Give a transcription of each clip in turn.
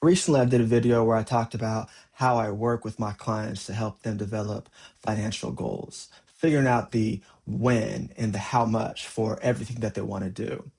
Recently, I did a video where I talked about how I work with my clients to help them develop financial goals, figuring out the when and the how much for everything that they want to do.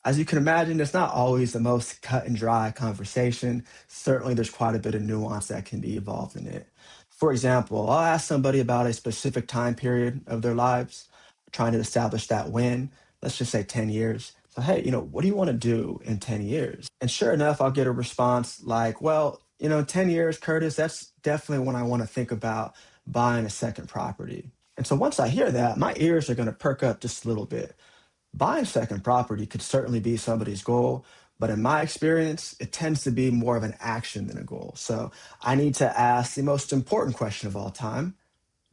As you can imagine, it's not always the most cut and dry conversation. Certainly, there's quite a bit of nuance that can be involved in it. For example, I'll ask somebody about a specific time period of their lives, trying to establish that when, let's just say 10 years. So, hey, what do you want to do in 10 years? And sure enough, I'll get a response like, well, 10 years, Curtis, that's definitely when I want to think about buying a second property. And so once I hear that, my ears are going to perk up just a little bit. Buying second property could certainly be somebody's goal, but in my experience, it tends to be more of an action than a goal. So I need to ask the most important question of all time: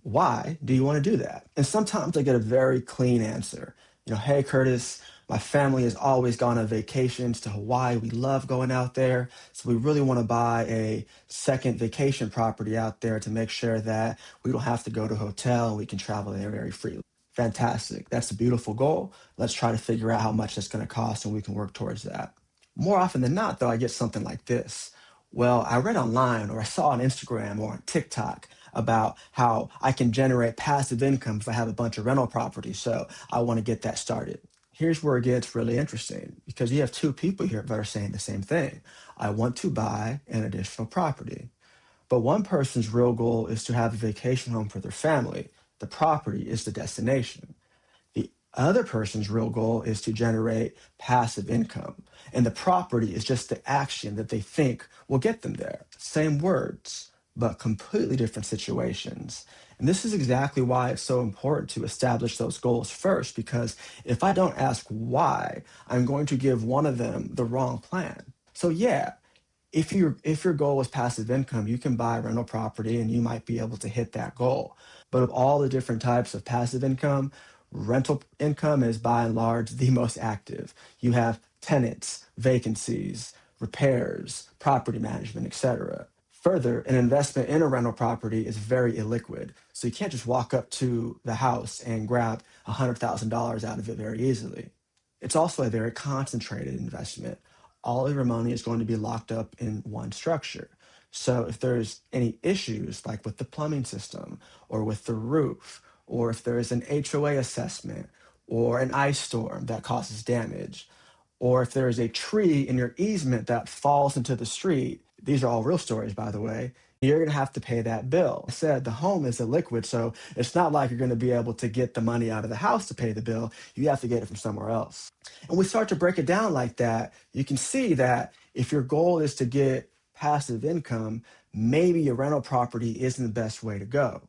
why do you want to do that? And sometimes I get a very clean answer. Hey, Curtis, my family has always gone on vacations to Hawaii. We love going out there. So we really want to buy a second vacation property out there to make sure that we don't have to go to a hotel and we can travel there very freely. Fantastic. That's a beautiful goal. Let's try to figure out how much that's going to cost and we can work towards that. More often than not, though, I get something like this. Well, I read online or I saw on Instagram or on TikTok about how I can generate passive income if I have a bunch of rental properties. So I want to get that started. Here's where it gets really interesting because you have two people here that are saying the same thing. I want to buy an additional property. But one person's real goal is to have a vacation home for their family. The property is the destination. The other person's real goal is to generate passive income. And the property is just the action that they think will get them there. Same words, but completely different situations. And this is exactly why it's so important to establish those goals first, because if I don't ask why, I'm going to give one of them the wrong plan. So yeah, if your goal is passive income, you can buy rental property and you might be able to hit that goal. But of all the different types of passive income, rental income is by and large the most active. You have tenants, vacancies, repairs, property management, etc. Further, an investment in a rental property is very illiquid. So you can't just walk up to the house and grab $100,000 out of it very easily. It's also a very concentrated investment. All of your money is going to be locked up in one structure. So if there's any issues like with the plumbing system or with the roof, or if there is an HOA assessment or an ice storm that causes damage, or if there is a tree in your easement that falls into the street, these are all real stories, by the way, you're going to have to pay that bill. I said the home is illiquid, so it's not like you're going to be able to get the money out of the house to pay the bill. You have to get it from somewhere else. And we start to break it down like that. You can see that if your goal is to get passive income, maybe your rental property isn't the best way to go.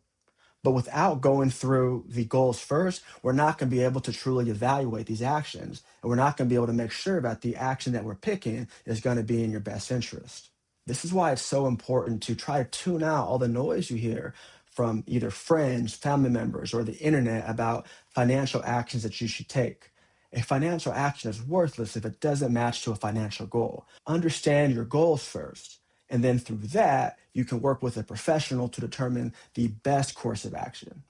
But without going through the goals first, we're not going to be able to truly evaluate these actions. And we're not going to be able to make sure that the action that we're picking is going to be in your best interest. This is why it's so important to try to tune out all the noise you hear from either friends, family members, or the internet about financial actions that you should take. A financial action is worthless if it doesn't match to a financial goal. Understand your goals first. And then through that, you can work with a professional to determine the best course of action.